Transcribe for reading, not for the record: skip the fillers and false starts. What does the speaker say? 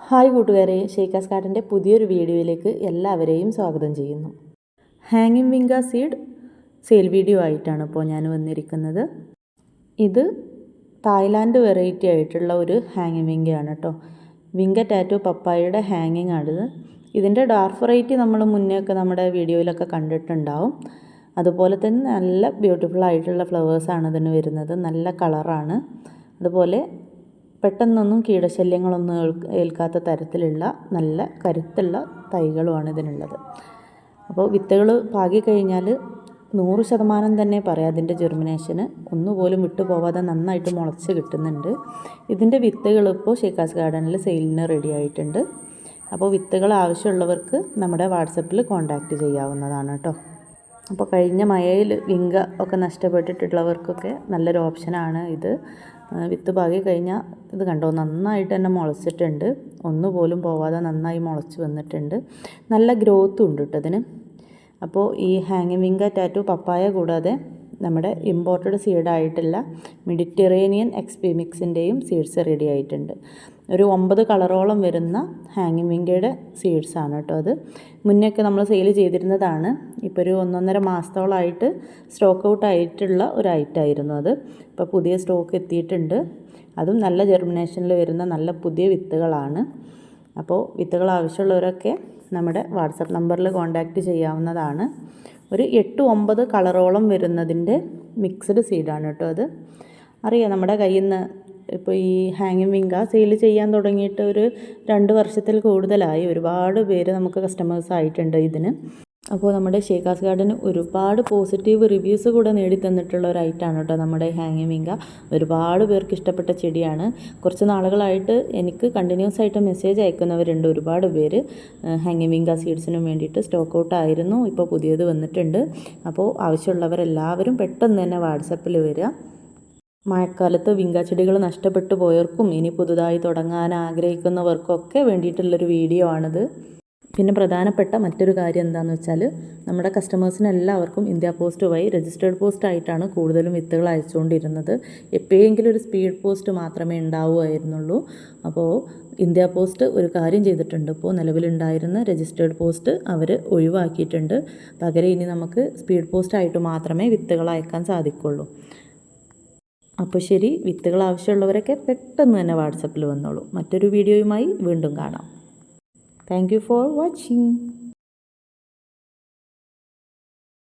Hi കൂട്ടുകാരെ, ഷെയ്ക്കാസ് ഗാർഡൻ്റെ പുതിയൊരു വീഡിയോയിലേക്ക് എല്ലാവരെയും സ്വാഗതം ചെയ്യുന്നു. ഹാങ്ങിങ് വിങ്ക സീഡ് സെയിൽ വീഡിയോ ആയിട്ടാണ് ഇപ്പോൾ ഞാൻ വന്നിരിക്കുന്നത്. ഇത് തായ്ലാൻഡ് വെറൈറ്റി ആയിട്ടുള്ള ഒരു ഹാങ്ങിങ് വിങ്കയാണ് കേട്ടോ. വിങ്ക ടാറ്റു പപ്പായയുടെ ഹാങ്ങിങ് ആണിത്. ഇതിൻ്റെ ഡാർക്ക് വെറൈറ്റി നമ്മൾ മുന്നേയൊക്കെ നമ്മുടെ വീഡിയോയിലൊക്കെ കണ്ടിട്ടുണ്ടാവും. അതുപോലെ തന്നെ നല്ല ബ്യൂട്ടിഫുൾ ആയിട്ടുള്ള ഫ്ലവേഴ്സാണ് ഇതിന് വരുന്നത്. നല്ല കളറാണ്. അതുപോലെ പെട്ടെന്നൊന്നും കീടശല്യങ്ങളൊന്നും ഏൽക്കാത്ത തരത്തിലുള്ള നല്ല കരുത്തുള്ള തൈകളുമാണ് ഇതിനുള്ളത്. അപ്പോൾ വിത്തുകൾ പാകിക്കഴിഞ്ഞാൽ 100% തന്നെ പറയാം അതിൻ്റെ ജെർമിനേഷന് ഒന്നുപോലും വിട്ടുപോകാതെ നന്നായിട്ട് മുളച്ച് കിട്ടുന്നുണ്ട്. ഇതിൻ്റെ വിത്തുകൾ ഇപ്പോൾ ഷെയ്ക്കാസ് ഗാർഡനിൽ സെയിലിന് റെഡി ആയിട്ടുണ്ട്. അപ്പോൾ വിത്തുകൾ ആവശ്യമുള്ളവർക്ക് നമ്മുടെ വാട്സപ്പിൽ കോൺടാക്റ്റ് ചെയ്യാവുന്നതാണ് കേട്ടോ. അപ്പോൾ കഴിഞ്ഞ മഴയിൽ വിങ്ക ഒക്കെ നഷ്ടപ്പെട്ടിട്ടുള്ളവർക്കൊക്കെ നല്ലൊരു ഓപ്ഷനാണ് ഇത്. വിത്ത് പാകി കഴിഞ്ഞാൽ ഇത് കണ്ടോ, നന്നായിട്ട് തന്നെ മുളച്ചിട്ടുണ്ട്. ഒന്നുപോലും പോവാതെ നന്നായി മുളച്ച് വന്നിട്ടുണ്ട്. നല്ല ഗ്രോത്തും ഉണ്ട് കേട്ടോ ഇതിന്. അപ്പോൾ ഈ ഹാങ്ങിങ് വിങ്ക ടാറ്റു പപ്പായ കൂടാതെ നമ്മുടെ ഇമ്പോർട്ടഡ് സീഡായിട്ടുള്ള മെഡിറ്ററേനിയൻ എക്സ്പി മിക്സിൻ്റെയും സീഡ്സ് റെഡി ആയിട്ടുണ്ട്. ഒരു 9 കളറോളം വരുന്ന ഹാങ്ങിങ് വിങ്കയുടെ സീഡ്സാണ് കേട്ടോ അത്. മുന്നേയൊക്കെ നമ്മൾ സെയിൽ ചെയ്തിരുന്നതാണ്. ഇപ്പോൾ ഒരു 1.5 മാസത്തോളമായിട്ട് സ്റ്റോക്ക് ഔട്ട് ആയിട്ടുള്ള ഒരു ഐറ്റമായിരുന്നു അത്. ഇപ്പോൾ പുതിയ സ്റ്റോക്ക് എത്തിയിട്ടുണ്ട്. അതും നല്ല ജെർമിനേഷനിൽ വരുന്ന നല്ല പുതിയ വിത്തുകളാണ്. അപ്പോൾ വിത്തുകൾ ആവശ്യമുള്ളവരൊക്കെ നമ്മുടെ വാട്സപ്പ് നമ്പറിൽ കോൺടാക്റ്റ് ചെയ്യാവുന്നതാണ്. ഒരു 8-9 കളറോളം വരുന്നതിൻ്റെ മിക്സ്ഡ് സീഡാണ് കേട്ടോ അത്. അറിയാം, നമ്മുടെ കയ്യിൽ നിന്ന് ഇപ്പോൾ ഈ ഹാങ്ങിങ് വിങ്ക സെയിൽ ചെയ്യാൻ തുടങ്ങിയിട്ട് ഒരു 2 വർഷത്തിൽ കൂടുതലായി. ഒരുപാട് പേര് നമുക്ക് കസ്റ്റമേഴ്സ് ആയിട്ടുണ്ട് ഇതിന്. അപ്പോൾ നമ്മുടെ ഷെയ്ക്കാസ് ഗാർഡന് ഒരുപാട് പോസിറ്റീവ് റിവ്യൂസ് കൂടെ നേടിത്തന്നിട്ടുള്ള ഒരു ഐറ്റമാണ് കേട്ടോ നമ്മുടെ ഹാങ്ങിങ് വിങ്ക. ഒരുപാട് പേർക്ക് ഇഷ്ടപ്പെട്ട ചെടിയാണ്. കുറച്ച് നാളുകളായിട്ട് എനിക്ക് കണ്ടിന്യൂസ് ആയിട്ട് മെസ്സേജ് അയക്കുന്നവരുണ്ട് ഒരുപാട് പേര്. ഹാങ്ങിങ് വിങ്ക സീഡ്സിനും വേണ്ടിയിട്ട് സ്റ്റോക്ക് ഔട്ട് ആയിരുന്നു, ഇപ്പോൾ പുതിയത് വന്നിട്ടുണ്ട്. അപ്പോൾ ആവശ്യമുള്ളവരെല്ലാവരും പെട്ടെന്ന് തന്നെ വാട്സപ്പിൽ വരിക. മഴക്കാലത്ത് വിങ്ക ചെടികൾ നഷ്ടപ്പെട്ടു പോയവർക്കും ഇനി പുതുതായി തുടങ്ങാൻ ആഗ്രഹിക്കുന്നവർക്കൊക്കെ വേണ്ടിയിട്ടുള്ളൊരു വീഡിയോ ആണിത്. പിന്നെ പ്രധാനപ്പെട്ട മറ്റൊരു കാര്യം എന്താണെന്ന് വെച്ചാൽ, നമ്മുടെ കസ്റ്റമേഴ്സിന് എല്ലാവർക്കും ഇന്ത്യ പോസ്റ്റ് വഴി രജിസ്റ്റേർഡ് പോസ്റ്റ് ആയിട്ടാണ് കൂടുതലും വിത്തുകൾ അയച്ചുകൊണ്ടിരുന്നത്. എപ്പോഴെങ്കിലും ഒരു സ്പീഡ് പോസ്റ്റ് മാത്രമേ ഉണ്ടാവുമായിരുന്നുള്ളൂ. അപ്പോൾ ഇന്ത്യ പോസ്റ്റ് ഒരു കാര്യം ചെയ്തിട്ടുണ്ട്. ഇപ്പോൾ നിലവിലുണ്ടായിരുന്ന രജിസ്റ്റേർഡ് പോസ്റ്റ് അവർ ഒഴിവാക്കിയിട്ടുണ്ട്. പകരം ഇനി നമുക്ക് സ്പീഡ് പോസ്റ്റ് ആയിട്ട് മാത്രമേ വിത്തുകൾ അയക്കാൻ സാധിക്കുള്ളൂ. അപ്പോൾ ശരി, വിത്തുകൾ ആവശ്യമുള്ളവരൊക്കെ പെട്ടെന്ന് തന്നെ വാട്സപ്പിൽ വന്നോളൂ. മറ്റൊരു വീഡിയോയുമായി വീണ്ടും കാണാം. Thank you for watching.